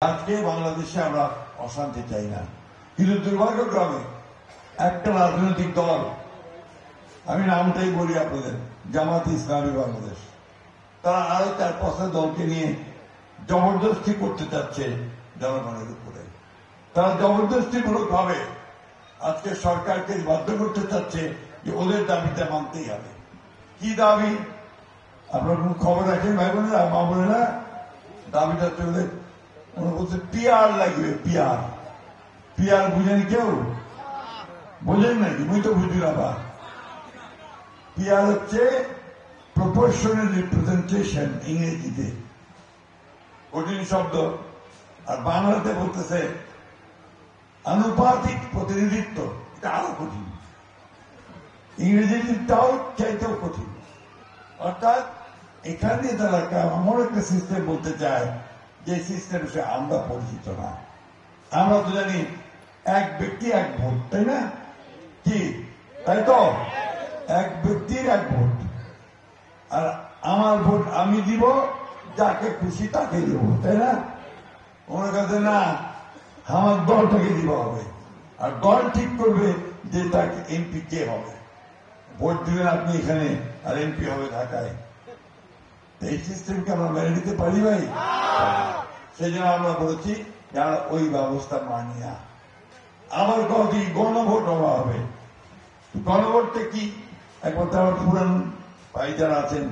আজকে বাংলাদেশে আমরা অশান্তি চাই না, কিন্তু দুর্ভাগ্যক্রমে একটা রাজনৈতিক দল, আমি নামটাই বলি আপনাদের, জামাত ইসলামী বাংলাদেশ, তারা আরো 4-5টা দলকে নিয়ে জবরদস্তি করতে চাচ্ছে জনগণের উপরে। তারা জবরদস্তিমূলক ভাবে আজকে সরকারকে বাধ্য করতে চাচ্ছে যে ওদের দাবিটা মানতেই হবে। কি দাবি? আপনার কোন খবর রাখেন ভাই বোনেরা, মা বোনেরা? দাবিটা চলে বলছে পিআর লাগবে। পিআর পিআর বুঝেন কেউ? বোঝেন নাকি? মুই তো বুঝি না। বা পিআর হচ্ছে প্রপোর্শনাল রিপ্রেজেন্টেশন, ইংরেজিতে কঠিন শব্দ, আর বাংলাতে বলতেছে আনুপাতিক প্রতিনিধিত্ব। এটা আরো কঠিন, ইংরেজিটাও চাইতেও কঠিন। অর্থাৎ এখানে তারা এমন একটা সিস্টেম বলতে চায় যে সিস্টেম সে আমরা পরিচিত না। আমরা তো জানি এক ব্যক্তি এক ভোট, তাই না? কি তাই তো? এক ব্যক্তির এক ভোট, আর আমার ভোট আমি দিব, যাকে খুশি তাকে দিব, তাই না? ওনার কাছে না, আমার দলটাকে দিব হবে, আর দল ঠিক করবে যে তাকে এমপি কে হবে। ভোট দিবেন আপনি এখানে, আর এমপি হবে ঢাকায়। এই সিস্টেমকে আমরা মেনে নিতে পারি ভাই? সেই জন্য আমরা বলেছি যারা ওই ব্যবস্থা মানি না। আমার কথা গণভোট হওয়া হবে। গণভোটটা কি? একবার তারা পুরান ভাই যারা আছেন,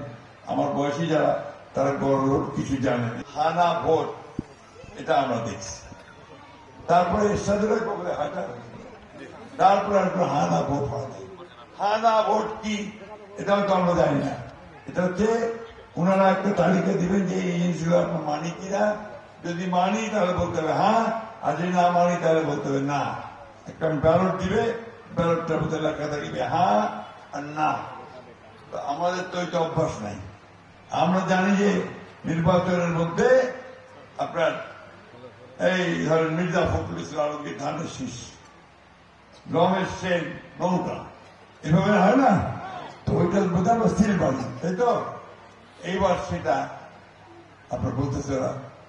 আমার বয়সী যারা, তারা গণভোট কিছু জানেন। হানা ভোট, এটা আমরা দেখছি। তারপরে এরশাদের কবলে হাঁটা, তারপরে আর হানা ভোট হয় নাই। হানা ভোট কি এটাও তো আমরা জানি না। এটা হচ্ছে ওনারা একটা তালিকা দিবেন যে এই জিনিসগুলো আপনার মানি কিনা। যদি মানি তাহলে বলতে হবে হ্যাঁ, আর যদি না মানি তাহলে বলতে হবে না। একটা ব্যালট দিবে, ব্যালটটার মধ্যে লেখা থাকবে হ্যাঁ আর না। আমাদের তো ওইটা অভ্যাস নাই। আমরা জানি যে নির্বাচনের মধ্যে আপনার এই ধরেন মির্জা ফখরুল ইসলাম আলমগীর ধানের শীষ, রমেশ সেন নৌকা, এভাবে হয় না? তো ওইটার মধ্যে আমরা স্থির পাই, তাই তো? এইবার সেটা আপনার বলতেছে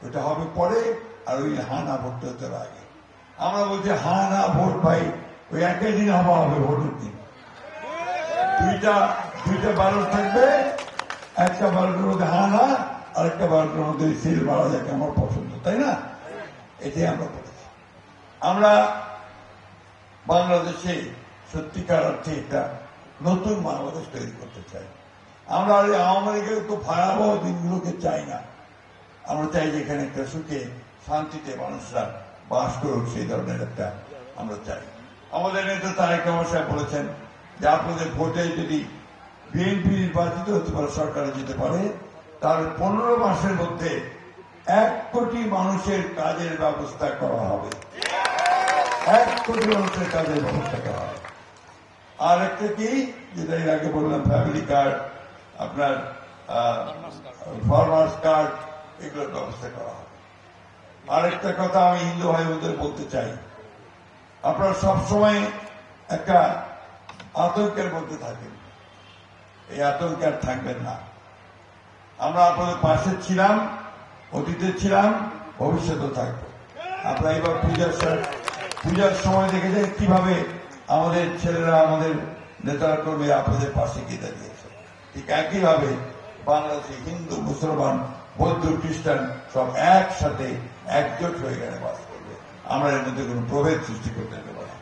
ওইটা হবে পরে, আর ওই হানা ভোটটা হতে আগে। আমরা বলছি হানা ভোট ভাই ওই একই দিন হওয়া হবে, ভোটের দিন। দুইটা ব্যালট থাকবে, একটা ব্যালটের মধ্যে হানা, আর একটা ব্যালটের মধ্যে সিল মারা যাকে আমার পছন্দ, তাই না? এটাই আমরা বলেছি। আমরা বাংলাদেশে সত্যিকার অর্থে একটা নতুন বাংলাদেশ তৈরি করতে চাই। আমরা আওয়ামী লীগের তো ভয়াবহ দিনগুলোকে চাই না। আমরা চাই যে এখানে একটা সুখে শান্তিতে মানুষরা বাস করুক, সেই ধরনের একটা আমরা চাই। আমাদের নেতা তারেক রহমান সাহেব বলেছেন যে আপনাদের ভোটে যদি বিএনপি নির্বাচিত হতে পারে, সরকারে যেতে পারে, তার 15 মাসের মধ্যে 1 কোটি মানুষের কাজের ব্যবস্থা করা হবে। 1 কোটি মানুষের কাজের ব্যবস্থা করা হবে। আর একটা কি, যেটা এর আগে বললাম, ফ্যামিলি কার্ড, আপনার ফার্মার্স কার্ড, এগুলোর ব্যবস্থা করা হবে। আরেকটা কথা আমি হিন্দু ভাই বোনদের বলতে চাই, আপনারা সবসময় একটা আতঙ্কের মধ্যে থাকেন। এই আতঙ্কে আর থাকবেন না। আমরা আপনাদের পাশে ছিলাম, অতীতে ছিলাম, ভবিষ্যতেও থাকবো। আপনারা এবার পূজার সময় দেখে যায় কিভাবে আমাদের ছেলেরা, আমাদের নেতারা কর্মী আপনাদের পাশে গিয়ে দাঁড়িয়েছে। ঠিক একইভাবে বাংলাদেশে হিন্দু, মুসলমান, বৌদ্ধ, খ্রিস্টান সব একসাথে একজোট হয়ে গেলে বাস করবে। আমরা এর মধ্যে কোনো প্রভেদ সৃষ্টি করতে দেব না।